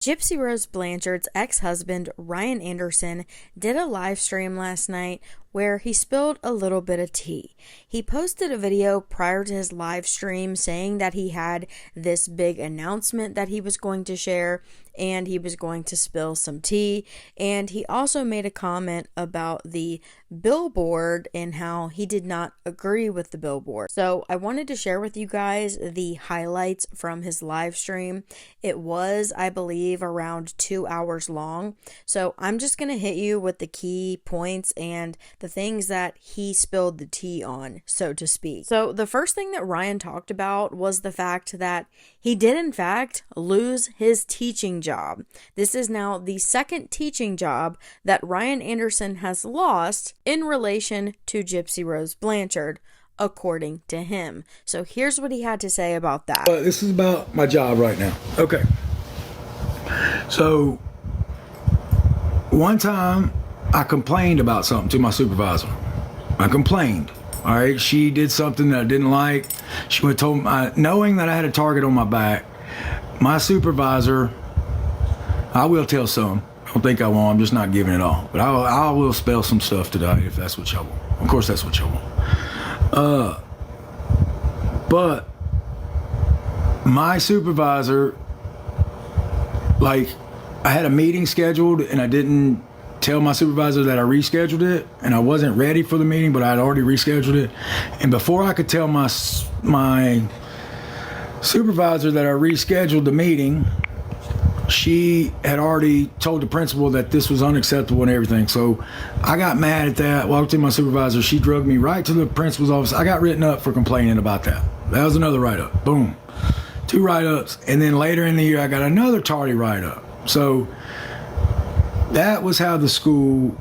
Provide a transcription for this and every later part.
Gypsy Rose Blanchards ex-husband Ryan Anderson did a live stream last night where he spilled a little bit of tea. He posted a video prior to his live stream saying that he had this big announcement that he was going to share and he was going to spill some tea. And he also made a comment about the Billboard and how he did not agree with the Billboard. So I wanted to share with you guys the highlights from his live stream. It was, I believe, around 2 hours long. So I'm just going to hit you with the key points and the things that he spilled the tea on, so to speak. So the first thing that Ryan talked about was the fact that he did in fact lose his teaching job. This is now the second teaching job that Ryan Anderson has lost in relation to Gypsy Rose Blanchard, according to him. So here's what he had to say about that. This is about my job right now. Okay. So one time I complained about something to my supervisor. I complained. All right. She did something that I didn't like. She would told me, knowing that I had a target on my back, my supervisor, I will tell some. I don't think I won't. I'm just not giving it all. But I will spell some stuff today if that's what y'all want. Of course, that's what y'all want. But my supervisor, like, I had a meeting scheduled and I didn't tell my supervisor that I rescheduled it, and I wasn't ready for the meeting, but I had already rescheduled it. And before I could tell my supervisor that I rescheduled the meeting, she had already told the principal that this was unacceptable and everything. So I got mad at that, walked in my supervisor. She drugged me right to the principal's office. I got written up for complaining about that. That was another write-up. Boom. 2 write-ups. And then later in the year, I got another tardy write-up. So that was how the school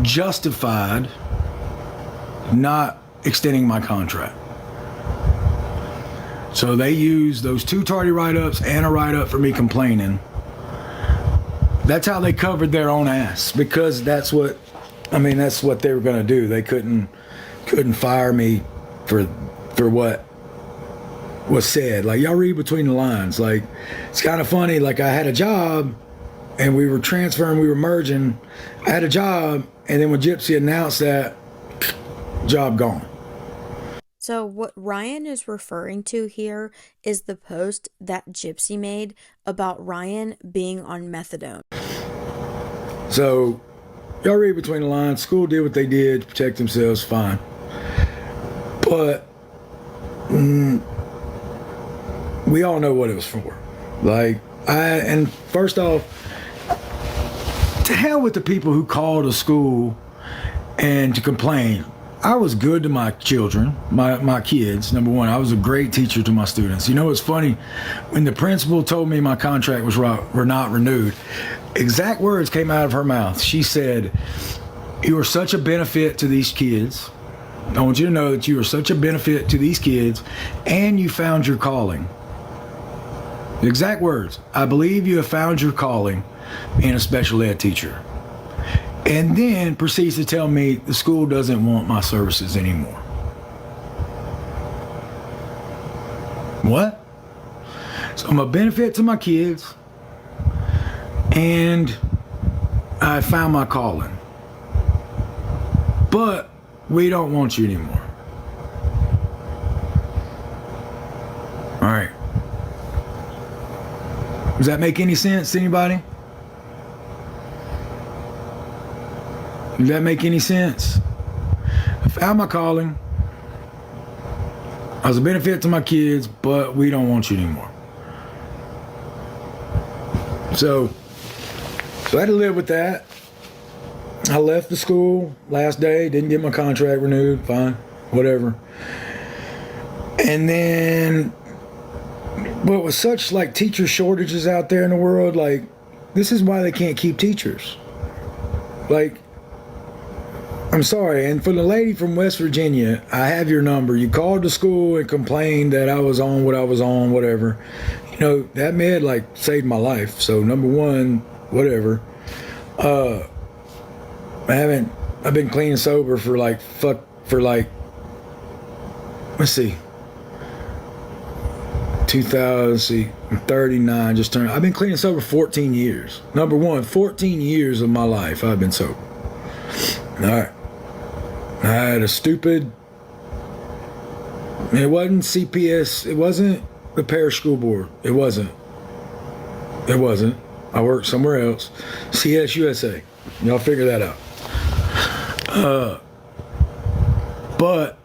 justified not extending my contract. So they used those 2 tardy write-ups and a write-up for me complaining. That's how they covered their own ass, because that's what they were going to do. They couldn't fire me for what was said. Like, y'all read between the lines. Like, it's kind of funny. Like, I had a job and we were transferring, we were merging. I had a job, and then when Gypsy announced that, job gone. So what Ryan is referring to here is the post that Gypsy made about Ryan being on methadone. So y'all read between the lines. School did what they did to protect themselves, fine. But we all know what it was for. Like, and first off, to hell with the people who call the school and to complain. I was good to my children, my kids. Number one, I was a great teacher to my students. You know, it's funny, when the principal told me my contract were not renewed, exact words came out of her mouth. She said, "You are such a benefit to these kids. I want you to know that you are such a benefit to these kids, and you found your calling." The exact words, "I believe you have found your calling being a special ed teacher." And then proceeds to tell me the school doesn't want my services anymore. What? So I'm a benefit to my kids, and I found my calling. But we don't want you anymore. All right. Does that make any sense to anybody? Does that make any sense? I found my calling. I was a benefit to my kids, but we don't want you anymore. So I had to live with that. I left the school last day, didn't get my contract renewed, fine, whatever. And then, but with such like teacher shortages out there in the world, like, this is why they can't keep teachers. Like, I'm sorry, and for the lady from West Virginia, I have your number. You called the school and complained that I was on what I was on, whatever. You know, that med like saved my life. So number one, whatever. I've been clean and sober for let's see, 2000, see, I'm 39, just turned. I've been clean sober 14 years. Number one, 14 years of my life I've been sober. All right. I had a stupid, it wasn't CPS, it wasn't the parish school board. It wasn't. I worked somewhere else. CSUSA. Y'all figure that out. But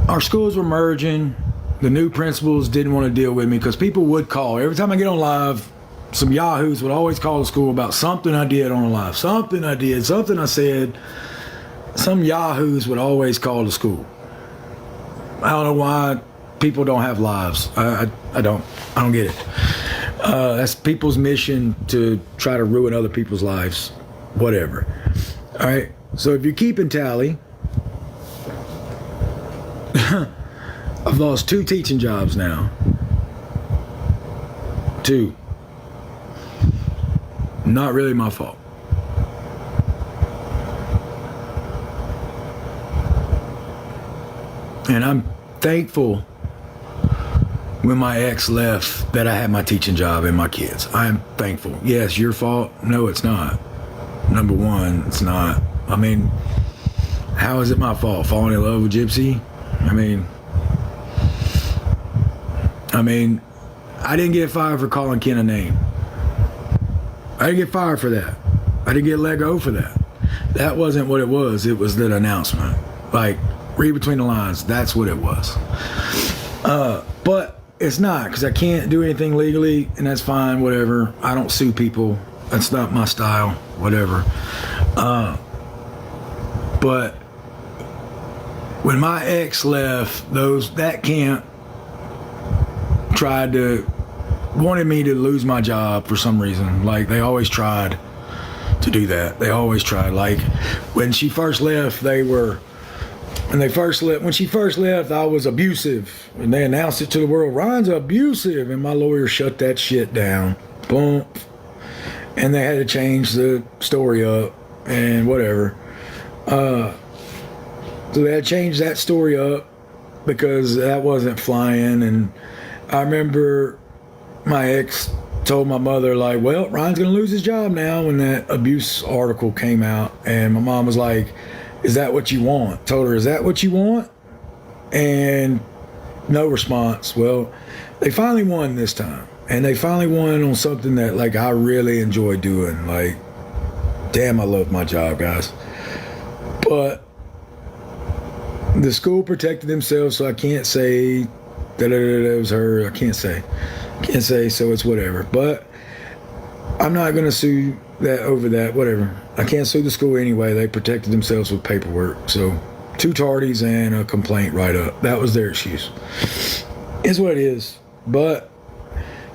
our schools were merging. The new principals didn't want to deal with me because people would call. Every time I get on live, some yahoos would always call the school about something I did on live. Something I did, something I said. Some yahoos would always call the school. I don't know why people don't have lives. I don't get it. That's people's mission to try to ruin other people's lives. Whatever. All right. So if you're keeping tally, I've lost 2 teaching jobs now. 2. Not really my fault. And I'm thankful when my ex left that I had my teaching job and my kids. I am thankful. Yes, your fault? No, it's not. Number one, it's not. I mean, how is it my fault? Falling in love with Gypsy? I mean, I didn't get fired for calling Ken a name. I didn't get fired for that. I didn't get let go for that. That wasn't what it was. It was that announcement. Like, read between the lines. That's what it was. But it's not, because I can't do anything legally, and that's fine, whatever. I don't sue people. That's not my style, whatever. But when my ex left, that camp wanted me to lose my job for some reason. Like, they always tried to do that. They always tried. Like, when she first left, when she first left, I was abusive. And they announced it to the world, Ryan's abusive. And my lawyer shut that shit down. Boom. And they had to change the story up and whatever. So they had to change that story up because that wasn't flying. And I remember my ex told my mother, like, well, Ryan's going to lose his job now, when that abuse article came out. And my mom was like, is that what you want? Told her, is that what you want? And no response. Well, they finally won this time. And they finally won on something that, like, I really enjoy doing. Like, damn, I love my job, guys. But the school protected themselves, so I can't say that it was her. I can't say, so it's whatever. But I'm not going to sue that over that, whatever. I can't sue the school anyway. They protected themselves with paperwork. So 2 tardies and a complaint right up. That was their excuse. It's what it is. But,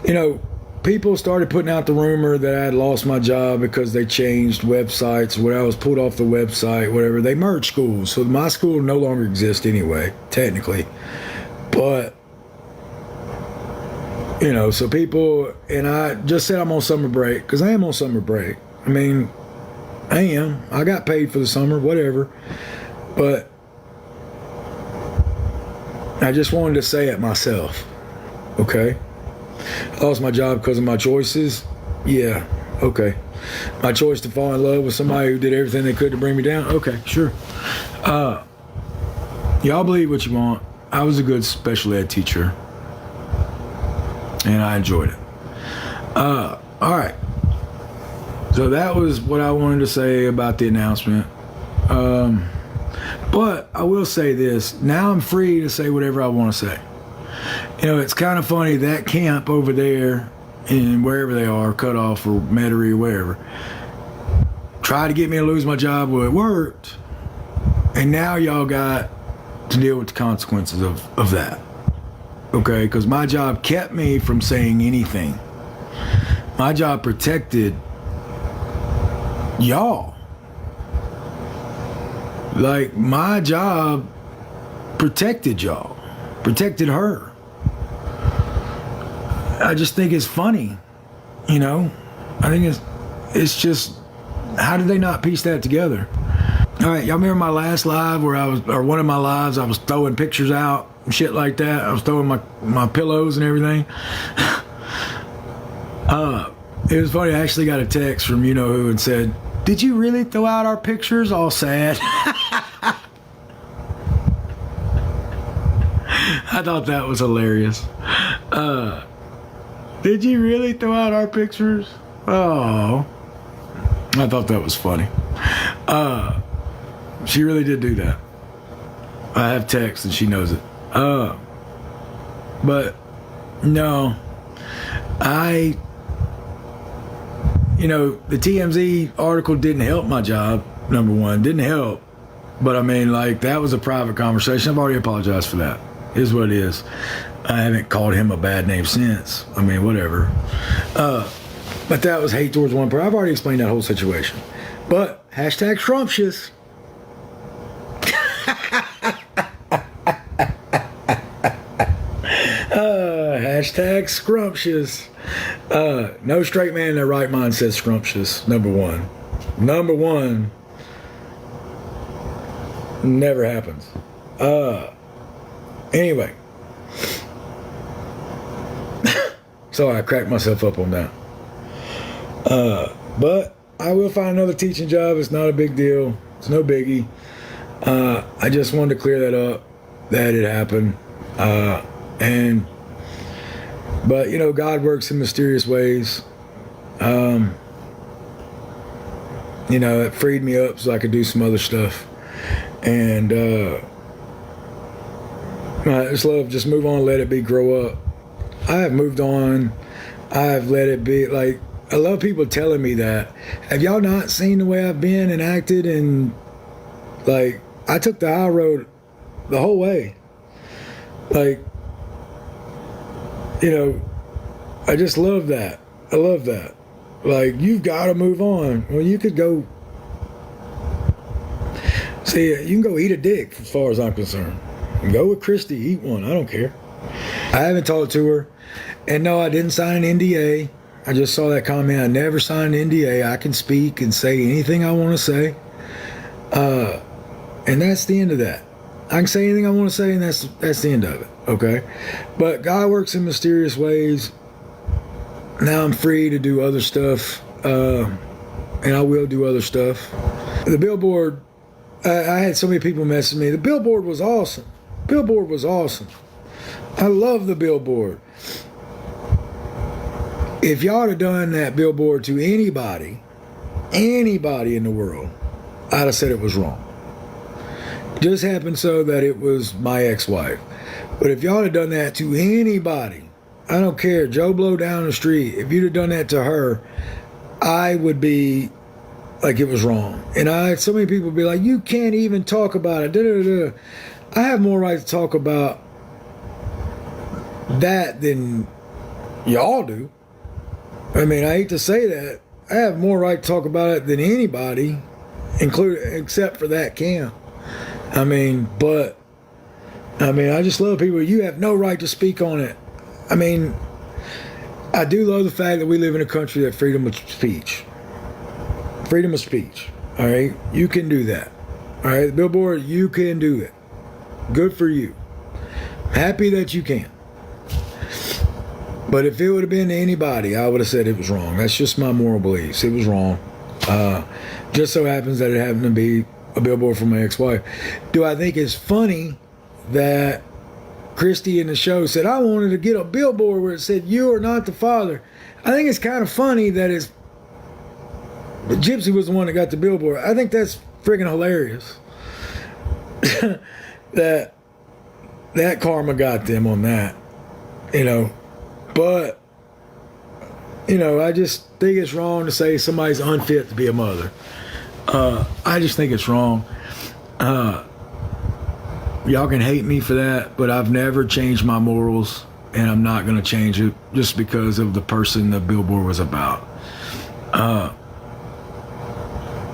you know, people started putting out the rumor that I had lost my job because they changed websites, where I was pulled off the website, whatever. They merged schools. So my school no longer exists anyway, technically. But, you know, so people, and I just said I'm on summer break, because I am on summer break. I mean, I am. I got paid for the summer, whatever. But I just wanted to say it myself, okay? I lost my job because of my choices. Yeah, okay. My choice to fall in love with somebody who did everything they could to bring me down. Okay, sure. Y'all believe what you want. I was a good special ed teacher, and I enjoyed it. All right. So that was what I wanted to say about the announcement. But I will say this. Now I'm free to say whatever I want to say. You know, it's kind of funny, that camp over there, in wherever they are, Cutoff or Metairie or wherever, tried to get me to lose my job. Well, it worked. And now y'all got to deal with the consequences of that. Okay? Because my job kept me from saying anything. My job protected y'all. Like, my job protected y'all. Protected her. I just think it's funny, you know? I think it's just, how did they not piece that together? All right, y'all remember my last live where one of my lives, I was throwing pictures out shit like that. I was throwing my pillows and everything. It was funny. I actually got a text from you know who and said, "Did you really throw out our pictures?" All sad. I thought that was hilarious. Did you really throw out our pictures? Oh, I thought that was funny. She really did do that. I have text and she knows it. But no, the TMZ article didn't help my job. Number one, didn't help. But I mean, like, that was a private conversation. I've already apologized for that. It is what it is. I haven't called him a bad name since. I mean, whatever. But that was hate towards one person. I've already explained that whole situation. But hashtag scrumptious. Hashtag scrumptious. No straight man in their right mind says scrumptious. Number one. Never happens. Anyway. So I cracked myself up on that. But I will find another teaching job. It's not a big deal. It's no biggie. I just wanted to clear that up, that it happened. But God works in mysterious ways. It freed me up so I could do some other stuff. And I just love, just move on, let it be, grow up. I have moved on. I have let it be. Like, I love people telling me that. Have y'all not seen the way I've been and acted? And like, I took the high road the whole way. Like, I just love that. I love that. Like, you've got to move on. Well, you could go. See, you can go eat a dick as far as I'm concerned. Go with Christy, eat one. I don't care. I haven't talked to her. And no, I didn't sign an NDA. I just saw that comment. I never signed an NDA. I can speak and say anything I want to say. And that's the end of that. I can say anything I want to say, and that's the end of it. Okay? But God works in mysterious ways. Now I'm free to do other stuff. And I will do other stuff. The Billboard, I had so many people message me. The Billboard was awesome. Billboard was awesome. I love the Billboard. If y'all had done that Billboard to anybody in the world, I'd have said it was wrong. It just happened so that it was my ex-wife. But if y'all had done that to anybody, I don't care, Joe Blow down the street, if you'd have done that to her, I would be like, it was wrong. And so many people would be like, you can't even talk about it. Da, da, da. I have more right to talk about that than y'all do. I mean, I hate to say that. I have more right to talk about it than anybody, except for that camp. I just love people. You have no right to speak on it. I mean, I do love the fact that we live in a country that freedom of speech. Freedom of speech. All right? You can do that. All right? Billboard, you can do it. Good for you. Happy that you can. But if it would have been to anybody, I would have said it was wrong. That's just my moral beliefs. It was wrong. Just so happens that it happened to be a billboard for my ex-wife. Do I think it's funny that Christy in the show said, I wanted to get a billboard where it said, you are not the father? I think it's kind of funny that Gypsy was the one that got the billboard. I think that's friggin' hilarious. that karma got them on that. But, I just think it's wrong to say somebody's unfit to be a mother. I just think it's wrong. Y'all can hate me for that, but I've never changed my morals, and I'm not going to change it just because of the person the billboard was about.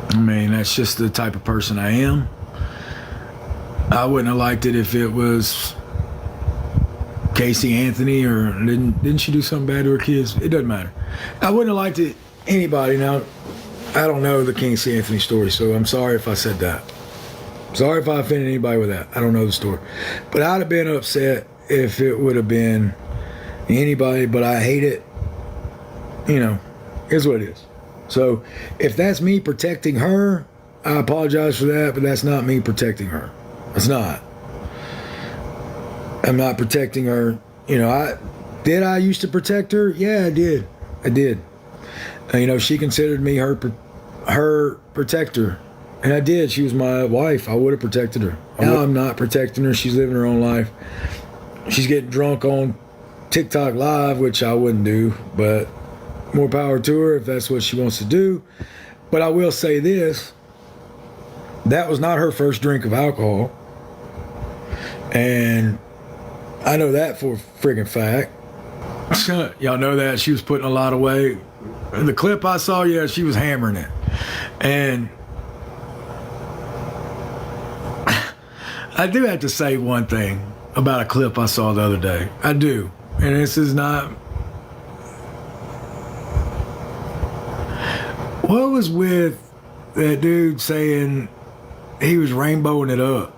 That's just the type of person I am. I wouldn't have liked it if it was Casey Anthony, or didn't she do something bad to her kids? It doesn't matter. I wouldn't have liked it anybody. Now, I don't know the Casey Anthony story, so I'm sorry if I said that. Sorry if I offended anybody with that. I don't know the story. But I'd have been upset if it would have been anybody, but I hate it. You know, it's what it is. So if that's me protecting her, I apologize for that, but that's not me protecting her. It's not. I'm not protecting her. You know, I used to protect her? Yeah, I did. You know, she considered me her protector. And I did. She was my wife. I would have protected her. Now I'm not protecting her. She's living her own life. She's getting drunk on TikTok Live, which I wouldn't do, but more power to her if that's what she wants to do. But I will say this. That was not her first drink of alcohol. And I know that for a friggin' fact. Y'all know that. She was putting a lot away. In the clip I saw, yeah, she was hammering it. And I do have to say one thing about a clip I saw the other day. I do. And this is not... What was with that dude saying he was rainbowing it up?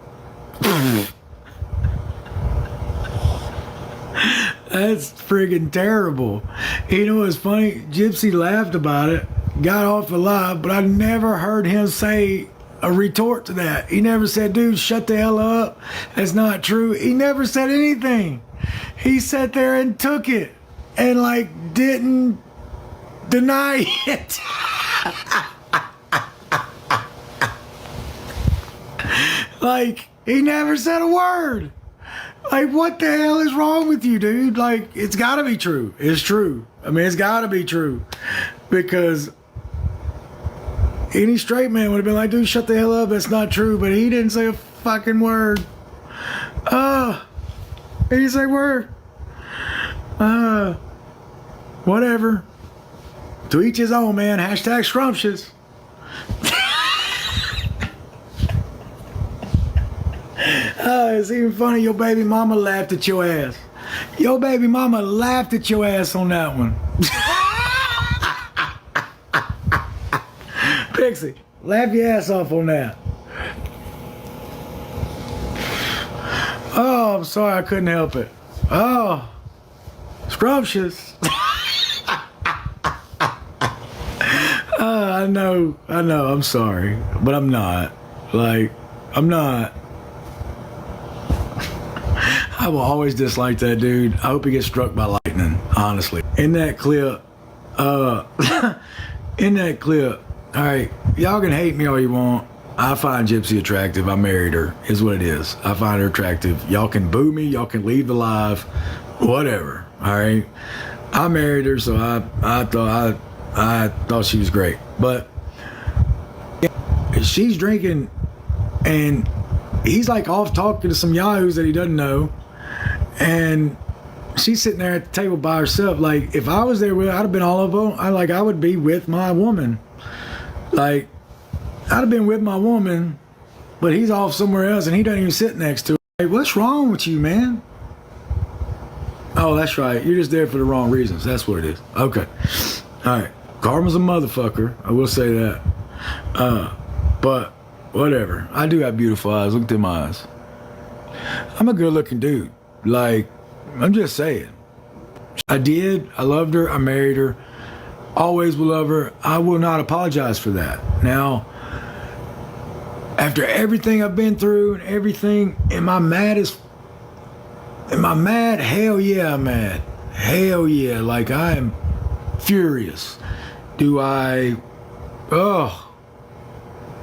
That's friggin' terrible. You know what's funny? Gypsy laughed about it, got off the live, but I never heard him say a retort to that. He never said, dude, shut the hell up. That's not true. He never said anything. He sat there and took it and like didn't deny it. Like, he never said a word. Like, what the hell is wrong with you, dude? Like, it's gotta be true. It's true. I mean, it's gotta be true. Because any straight man would have been like, dude, shut the hell up. That's not true. But he didn't say a fucking word. He didn't say a word. Whatever. To each his own, man. Hashtag scrumptious. It's even funny. Your baby mama laughed at your ass. Your baby mama laughed at your ass on that one. Pixie, laugh your ass off on that. Oh, I'm sorry, I couldn't help it. Oh, scrumptious. I know, I'm sorry, but I'm not. Like, I'm not. I will always dislike that dude. I hope he gets struck by lightning, honestly. In that clip, all right, y'all can hate me all you want. I find Gypsy attractive. I married her, is what it is. I find her attractive. Y'all can boo me. Y'all can leave the live. Whatever, all right? I married her, so I thought she was great. But she's drinking, and he's like off talking to some yahoos that he doesn't know. And she's sitting there at the table by herself. Like, if I was there with her, I'd have been all of them. I would be with my woman. Like, I'd have been with my woman, but he's off somewhere else and he doesn't even sit next to her. Like, what's wrong with you, man? Oh, that's right. You're just there for the wrong reasons. That's what it is. Okay. All right. Karma's a motherfucker. I will say that. But whatever. I do have beautiful eyes. Look at my eyes. I'm a good looking dude. Like, I'm just saying. I did. I loved her. I married her. Always will love her. I will not apologize for that. Now, after everything I've been through and everything, am I mad? Hell yeah, I'm mad. Hell yeah. Like, I am furious.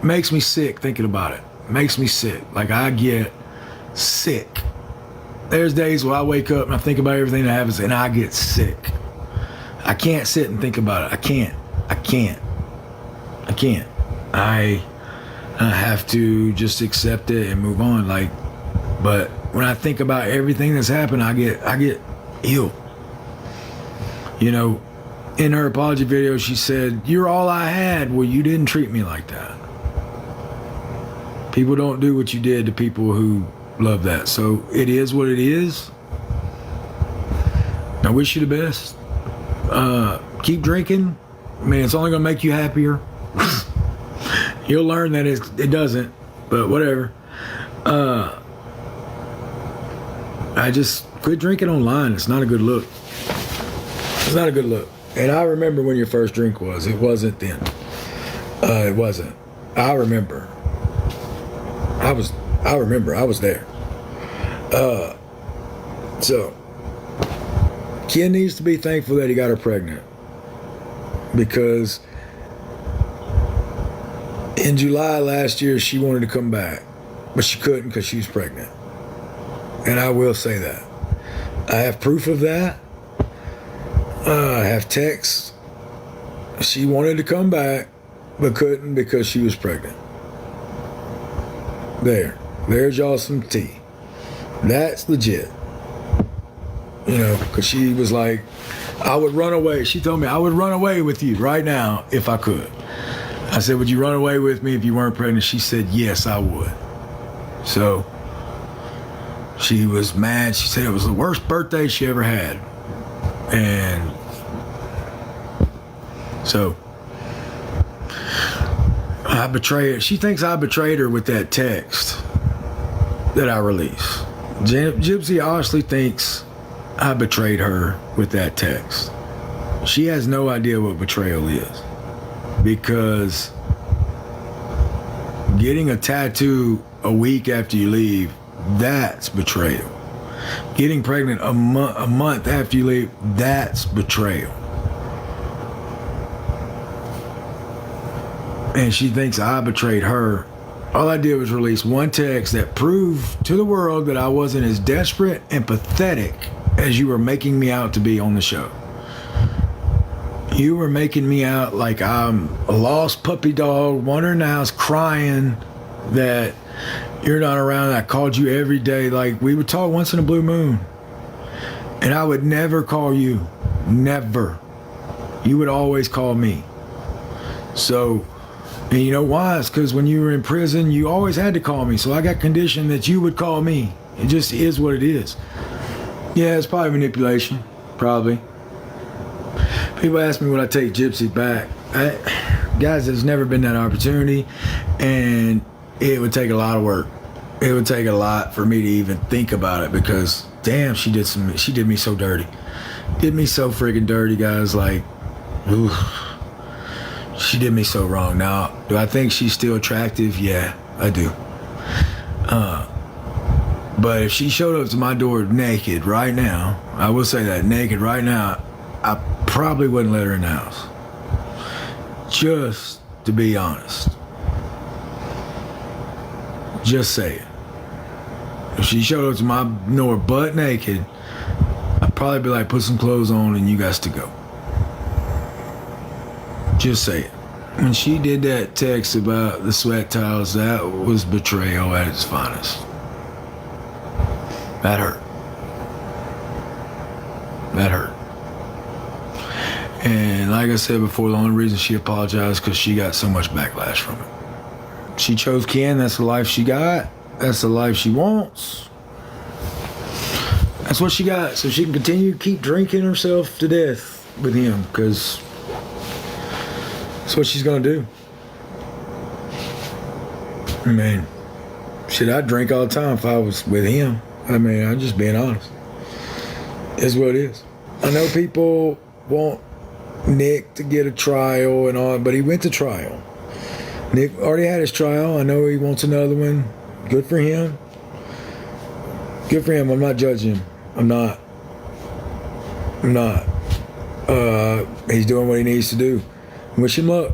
Makes me sick thinking about it. Makes me sick. Like, I get sick. There's days where I wake up and I think about everything that happens and I get sick. I can't sit and think about it. I can't. I have to just accept it and move on. Like, but when I think about everything that's happened, I get ill. You know, in her apology video, she said, "You're all I had." Well, you didn't treat me like that. People don't do what you did to people who love that. So it is what it is. I wish you the best. Keep drinking. I mean, it's only gonna make you happier. You'll learn that it doesn't, but whatever. I just quit drinking online. It's not a good look. It's not a good look. And I remember when your first drink was. It wasn't then. It wasn't. I remember. I was there. So, Ken needs to be thankful that he got her pregnant. Because in July last year, she wanted to come back. But she couldn't because she was pregnant. And I will say that. I have proof of that. I have texts. She wanted to come back, but couldn't because she was pregnant. There's y'all some tea. That's legit. You know, because she was like, I would run away. She told me, I would run away with you right now if I could. I said, would you run away with me if you weren't pregnant? She said, yes, I would. So she was mad. She said it was the worst birthday she ever had. And so I betrayed her. She thinks I betrayed her with that text that I released. Gypsy honestly thinks I betrayed her with that text. She has no idea what betrayal is. Because getting a tattoo a week after you leave, that's betrayal. Getting pregnant a month after you leave, that's betrayal. And she thinks I betrayed her. All I did was release one text that proved to the world that I wasn't as desperate and pathetic as you were making me out to be on the show. You were making me out like I'm a lost puppy dog, wandering the house crying that you're not around. I called you every day. Like, we would talk once in a blue moon. And I would never call you. Never. You would always call me. So, and you know why? It's because when you were in prison, you always had to call me. So I got conditioned that you would call me. It just is what it is. Yeah, it's probably manipulation. Probably. People ask me would I take Gypsy back. Guys, there's never been that opportunity, and it would take a lot of work. It would take a lot for me to even think about it because, damn, she did me so dirty. Did me so friggin' dirty, guys. Like, ooh, she did me so wrong. Now, do I think she's still attractive? Yeah, I do. But if she showed up to my door naked right now, I will say that, naked right now, I probably wouldn't let her in the house. Just to be honest. Just say it. If she showed up to my door butt naked, I'd probably be like, put some clothes on and you guys to go. Just say it. When she did that text about the sweat towels, that was betrayal at its finest. That hurt. That hurt. And like I said before, the only reason she apologized because she got so much backlash from it. She chose Ken. That's the life she got. That's the life she wants. That's what she got. So she can continue to keep drinking herself to death with him because that's what she's going to do. I mean, shit, I'd drink all the time if I was with him. I mean, I'm just being honest. It's what it is. I know people want Nick to get a trial and all, but he went to trial. Nick already had his trial. I know he wants another one. Good for him. Good for him. I'm not judging him. I'm not. He's doing what he needs to do. Wish him luck.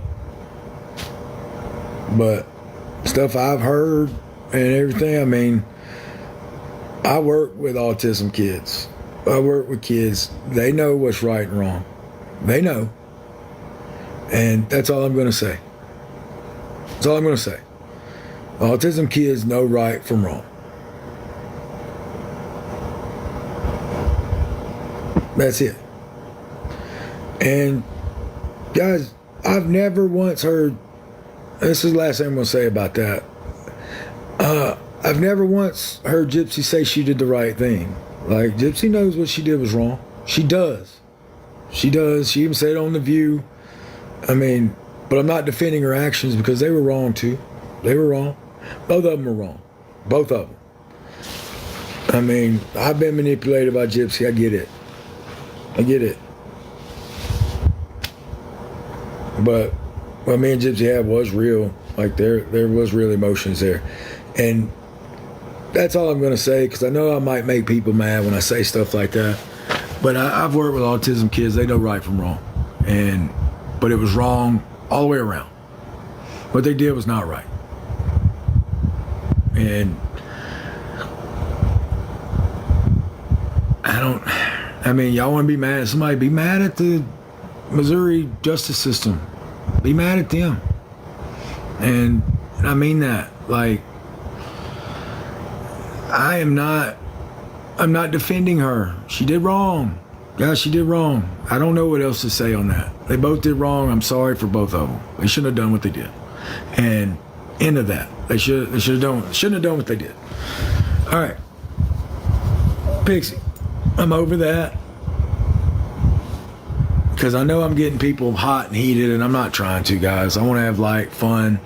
But stuff I've heard and everything, I mean, I work with autism kids. I work with kids. They know what's right and wrong. They know. And that's all I'm going to say. That's all I'm going to say. Autism kids know right from wrong. That's it. And guys, I've never once heard, this is the last thing I'm going to say about that. I've never once heard Gypsy say she did the right thing. Like, Gypsy knows what she did was wrong. She does. She does. She even said it on The View. I mean, but I'm not defending her actions because they were wrong too. They were wrong. Both of them were wrong. Both of them. I mean, I've been manipulated by Gypsy. I get it. But what me and Gypsy had was real. Like, there was real emotions there. And that's all I'm going to say, because I know I might make people mad when I say stuff like that. But I've worked with autism kids. They know right from wrong. But it was wrong all the way around. What they did was not right. And y'all want to be mad at somebody, be mad at the Missouri justice system. Be mad at them. And I mean that. Like, I'm not defending her. She did wrong. Yeah, she did wrong. I don't know what else to say on that. They both did wrong. I'm sorry for both of them. They shouldn't have done what they did. And end of that. They shouldn't have done what they did. All right. Pixie, I'm over that. Because I know I'm getting people hot and heated, and I'm not trying to, guys. I want to have light, fun.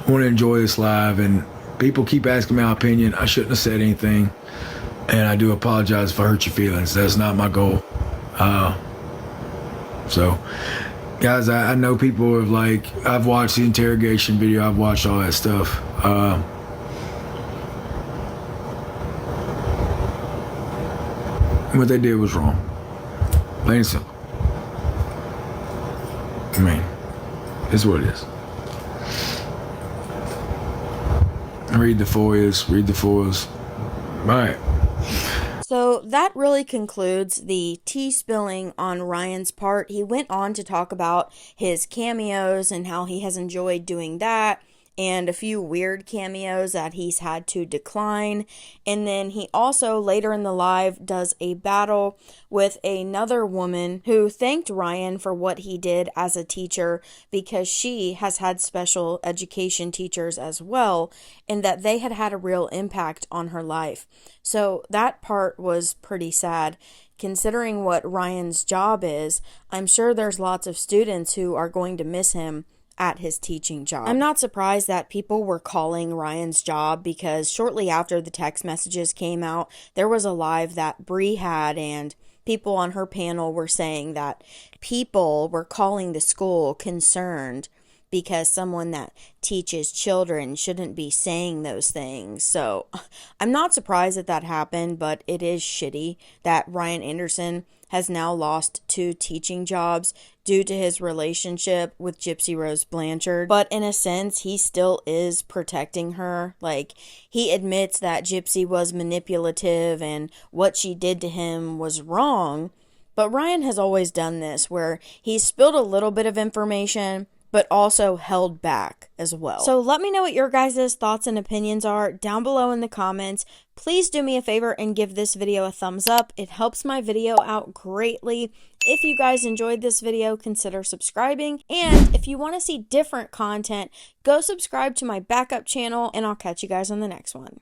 I want to enjoy this live, and people keep asking my opinion. I shouldn't have said anything, and I do apologize if I hurt your feelings. That's not my goal. So, guys, I know people have, like, I've watched the interrogation video. I've watched all that stuff. What they did was wrong. Plain and simple. I mean, it's what it is. Read the FOIAs. All right. So that really concludes the tea spilling on Ryan's part. He went on to talk about his cameos and how he has enjoyed doing that, and a few weird cameos that he's had to decline. And then he also, later in the live, does a battle with another woman who thanked Ryan for what he did as a teacher, because she has had special education teachers as well, and that they had a real impact on her life. So that part was pretty sad. Considering what Ryan's job is, I'm sure there's lots of students who are going to miss him at his teaching job. I'm not surprised that people were calling Ryan's job, because shortly after the text messages came out, there was a live that Bree had, and people on her panel were saying that people were calling the school concerned because someone that teaches children shouldn't be saying those things. So I'm not surprised that happened, but it is shitty that Ryan Anderson has now lost 2 teaching jobs due to his relationship with Gypsy Rose Blanchards. But in a sense, he still is protecting her. Like, he admits that Gypsy was manipulative and what she did to him was wrong. But Ryan has always done this, where he spilled a little bit of information, but also held back as well. So let me know what your guys' thoughts and opinions are down below in the comments. Please do me a favor and give this video a thumbs up. It helps my video out greatly. If you guys enjoyed this video, consider subscribing. And if you want to see different content, go subscribe to my backup channel, and I'll catch you guys on the next one.